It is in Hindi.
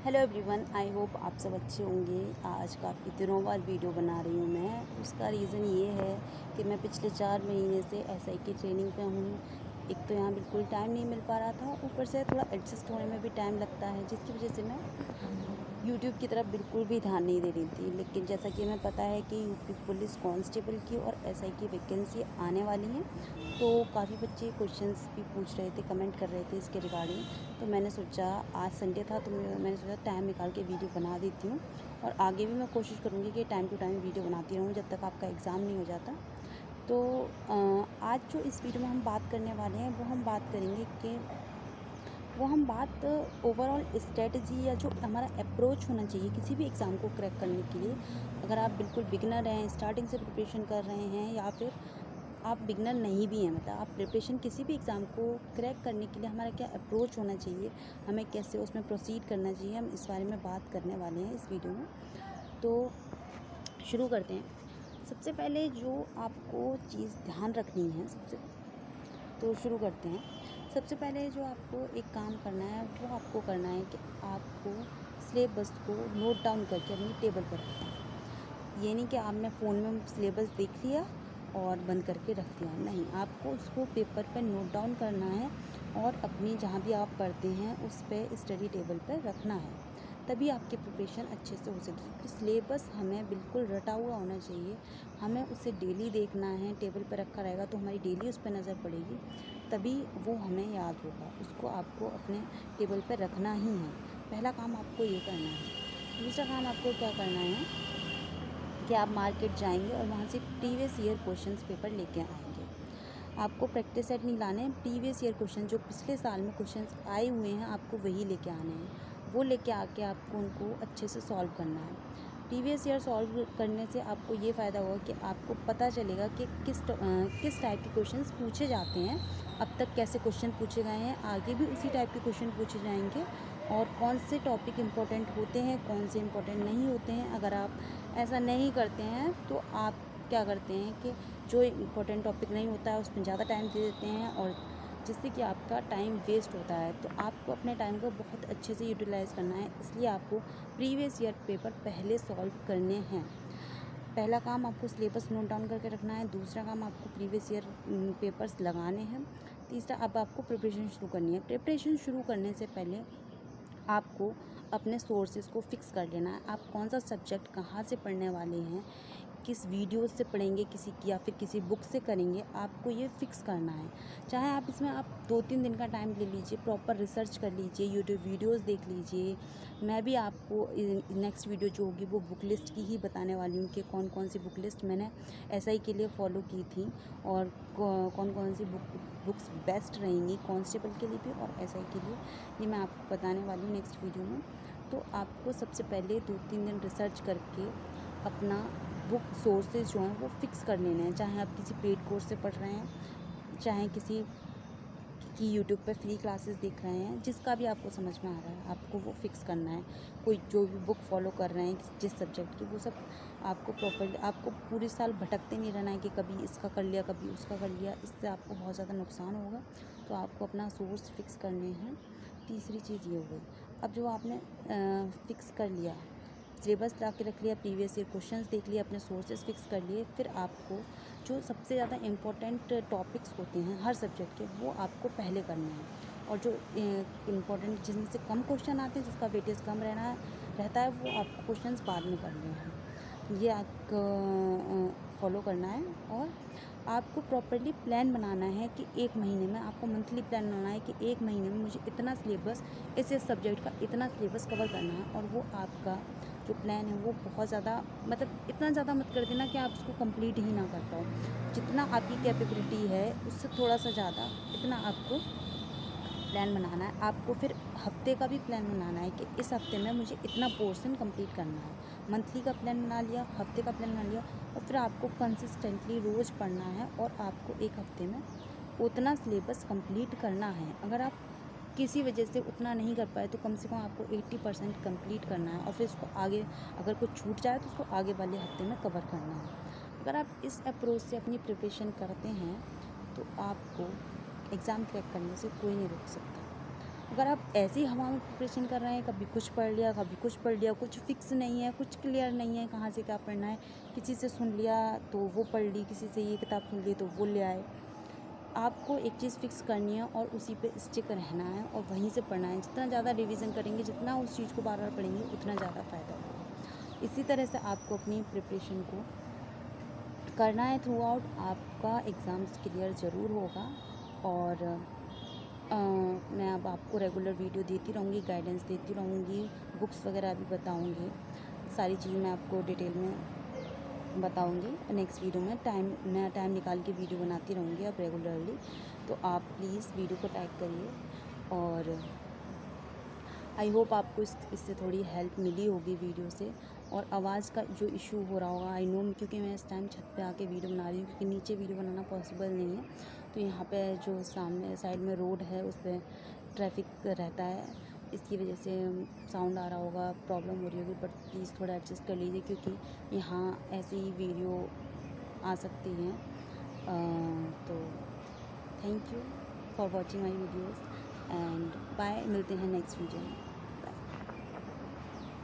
हेलो एवरीवन, आई होप आप सब अच्छे होंगे। आज काफ़ी दिनों बाद वीडियो बना रही हूँ मैं। उसका रीज़न ये है कि मैं पिछले 4 महीने से एसआई की ट्रेनिंग पे हूँ। एक तो यहाँ बिल्कुल टाइम नहीं मिल पा रहा था, ऊपर से थोड़ा एडजस्ट होने में भी टाइम लगता है, जिसकी वजह से मैं यूट्यूब की तरफ बिल्कुल भी ध्यान नहीं दे रही थी। लेकिन जैसा कि हमें पता है कि यूपी पुलिस कांस्टेबल की और एसआई की वैकेंसी आने वाली है, तो काफ़ी बच्चे क्वेश्चंस भी पूछ रहे थे, कमेंट कर रहे थे इसके रिगार्डिंग। तो मैंने सोचा आज संडे था, तो मैंने सोचा टाइम निकाल के वीडियो बना देती हूँ। और आगे भी मैं कोशिश करूँगी कि टाइम टू टाइम वीडियो बनाती रहूँ जब तक आपका एग्ज़ाम नहीं हो जाता। तो आज जो इस वीडियो में हम बात करने वाले हैं, वो हम बात ओवरऑल स्ट्रेटजी या जो हमारा अप्रोच होना चाहिए किसी भी एग्ज़ाम को क्रैक करने के लिए। अगर आप बिल्कुल बिगिनर हैं, स्टार्टिंग से प्रिपरेशन कर रहे हैं, या फिर आप बिगिनर नहीं भी हैं, मतलब आप प्रिपरेशन किसी भी एग्ज़ाम को क्रैक करने के लिए हमारा क्या अप्रोच होना चाहिए, हमें कैसे उसमें प्रोसीड करना चाहिए, हम इस बारे में बात करने वाले हैं इस वीडियो में। तो शुरू करते हैं। सबसे पहले जो आपको चीज़ ध्यान रखनी है, तो शुरू करते हैं। सबसे पहले जो आपको एक काम करना है, वो आपको करना है कि आपको सिलेबस को नोट डाउन करके अपनी टेबल पर रखना है। ये नहीं कि आपने फ़ोन में सिलेबस देख लिया और बंद करके रख दिया, नहीं, आपको उसको पेपर पे नोट डाउन करना है और अपनी जहाँ भी आप पढ़ते हैं उस पे स्टडी टेबल पर रखना है। तभी आपकी प्रिपरेशन अच्छे से हो सकेगी, क्योंकि सिलेबस हमें बिल्कुल रटा हुआ होना चाहिए। हमें उसे डेली देखना है, टेबल पर रखा रहेगा तो हमारी डेली उस पर नज़र पड़ेगी, तभी वो हमें याद होगा। उसको आपको अपने टेबल पर रखना ही है। पहला काम आपको ये करना है। दूसरा काम आपको क्या करना है कि आप मार्केट जाएंगे और वहाँ से प्रीवियस ईयर क्वेश्चंस पेपर लेके आएंगे। आपको प्रैक्टिस सेट नहीं लाने हैं, प्रीवियस ईयर क्वेश्चन जो पिछले साल में क्वेश्चंस आए हुए हैं आपको वही लेके आने हैं। वो लेके आके आपको उनको अच्छे से सॉल्व करना है। प्रीवियस ईयर सॉल्व करने से आपको ये फ़ायदा होगा कि आपको पता चलेगा कि किस टाइप के क्वेश्चंस पूछे जाते हैं, अब तक कैसे क्वेश्चन पूछे गए हैं, आगे भी उसी टाइप के क्वेश्चन पूछे जाएंगे, और कौन से टॉपिक इम्पोर्टेंट होते हैं, कौन से इम्पोर्टेंट नहीं होते हैं। अगर आप ऐसा नहीं करते हैं तो आप क्या करते हैं कि जो इम्पोर्टेंट टॉपिक नहीं होता है उसमें ज़्यादा टाइम दे देते हैं, और जिससे कि आपका टाइम वेस्ट होता है। तो आपको अपने टाइम को बहुत अच्छे से यूटिलाइज़ करना है, इसलिए आपको प्रीवियस ईयर पेपर पहले सॉल्व करने हैं। पहला काम आपको सिलेबस नोट डाउन करके रखना है। दूसरा काम आपको प्रीवियस ईयर पेपर्स लगाने हैं। तीसरा, अब आपको प्रिपरेशन शुरू करनी है। प्रिपरेशन शुरू करने से पहले आपको अपने सोर्सेज़ को फ़िक्स कर लेना है। आप कौन सा सब्जेक्ट कहाँ से पढ़ने वाले हैं, किस वीडियो से पढ़ेंगे किसी की, या फिर किसी बुक से करेंगे, आपको ये फ़िक्स करना है। चाहे आप इसमें आप 2-3 दिन का टाइम ले लीजिए, प्रॉपर रिसर्च कर लीजिए, यूट्यूब वीडियोस देख लीजिए। मैं भी आपको नेक्स्ट वीडियो जो होगी वो बुक लिस्ट की ही बताने वाली हूँ कि कौन कौन सी बुक लिस्ट मैंने एसआई के लिए फ़ॉलो की थी, और कौन कौन सी बुक्स बेस्ट रहेंगी कांस्टेबल के लिए भी और एसआई के लिए, ये मैं आपको बताने वाली हूँ नेक्स्ट वीडियो में। तो आपको सबसे पहले 2-3 दिन रिसर्च करके अपना बुक सोर्सेज जो हैं वो फ़िक्स कर लेने हैं। चाहे आप किसी पेड कोर्स से पढ़ रहे हैं, चाहे किसी की यूट्यूब पे फ्री क्लासेस देख रहे हैं, जिसका भी आपको समझ में आ रहा है आपको वो फ़िक्स करना है। कोई जो भी बुक फॉलो कर रहे हैं जिस सब्जेक्ट की, वो सब आपको प्रॉपरली, आपको पूरे साल भटकते नहीं रहना है कि कभी इसका कर लिया कभी उसका कर लिया, इससे आपको बहुत ज़्यादा नुकसान होगा। तो आपको अपना सोर्स फ़िक्स करने हैं। तीसरी चीज़ ये हो गई। अब जो आपने फ़िक्स कर लिया, सिलेबस ला के रख लिया, प्रीवियस ईयर क्वेश्चंस देख लिए, अपने सोर्सेज फिक्स कर लिए, फिर आपको जो सबसे ज़्यादा इम्पोर्टेंट टॉपिक्स होते हैं हर सब्जेक्ट के, वो आपको पहले करने हैं। और जो इम्पोर्टेंट जिनमें से कम क्वेश्चन आते हैं, जिसका वेटेज कम रहता है, वो आपको क्वेश्चंस बाद में करने हैं। ये आपको फॉलो करना है। और आपको प्रॉपर्ली प्लान बनाना है कि एक महीने में आपको मंथली प्लान बनाना है कि एक महीने में मुझे इतना सिलेबस, इस सब्जेक्ट का इतना सिलेबस कवर करना है। और वो आपका जो प्लान है वो बहुत ज़्यादा, मतलब इतना ज़्यादा मत कर देना कि आप उसको कंप्लीट ही ना कर पाओ। जितना आपकी कैपेबिलिटी है उससे थोड़ा सा ज़्यादा, इतना आपको प्लान बनाना है। आपको फिर हफ्ते का भी प्लान बनाना है कि इस हफ्ते में मुझे इतना पोर्शन कंप्लीट करना है। मंथली का प्लान बना लिया, हफ्ते का प्लान बना लिया, और फिर आपको कंसिस्टेंटली रोज़ पढ़ना है, और आपको एक हफ्ते में उतना सिलेबस कंप्लीट करना है। अगर आप किसी वजह से उतना नहीं कर पाए तो कम से कम आपको 80% कंप्लीट करना है, और फिर उसको आगे, अगर कुछ छूट जाए तो उसको आगे वाले हफ्ते में कवर करना है। अगर आप इस अप्रोच से अपनी प्रिपरेशन करते हैं तो आपको एग्ज़ाम क्रैक करने से कोई नहीं रोक सकता। अगर आप ऐसे ही हवा में प्रिपरेशन कर रहे हैं, कभी कुछ पढ़ लिया, कभी कुछ पढ़ लिया, कुछ फिक्स नहीं है, कुछ क्लियर नहीं है कहाँ से क्या पढ़ना है, किसी से सुन लिया तो वो पढ़ ली, किसी से ये किताब सुन ली तो वो ले आए। आपको एक चीज़ फिक्स करनी है और उसी पे स्टिक रहना है और वहीं से पढ़ना है। जितना ज़्यादा रिवीजन करेंगे, जितना उस चीज़ को बार बार पढ़ेंगे, उतना ज़्यादा फ़ायदा होगा। इसी तरह से आपको अपनी प्रिपरेशन को करना है थ्रू आउट। आपका एग्ज़ाम्स क्लियर ज़रूर होगा। और मैं अब आपको रेगुलर वीडियो देती रहूँगी, गाइडेंस देती रहूँगी, बुक्स वगैरह भी बताऊँगी, सारी चीज़ मैं आपको डिटेल में बताऊँगी। नेक्स्ट वीडियो में मैं टाइम निकाल के वीडियो बनाती रहूँगी अब रेगुलरली। तो आप प्लीज़ वीडियो को लाइक करिए और आई होप आपको इससे थोड़ी हेल्प मिली होगी वीडियो से। और आवाज़ का जो इशू हो रहा होगा, आई नो, क्योंकि मैं इस टाइम छत पे आके वीडियो बना रही हूँ, क्योंकि नीचे वीडियो बनाना पॉसिबल नहीं है। तो यहाँ पे जो सामने साइड में रोड है उस पर ट्रैफिक रहता है, इसकी वजह से साउंड आ रहा होगा, प्रॉब्लम हो रही होगी। बट प्लीज़ थोड़ा एडजस्ट कर लीजिए, क्योंकि यहाँ ऐसी ही वीडियो आ सकती हैं। तो thank you for watching my videos and bye. मिलते हैं नेक्स्ट वीडियो में।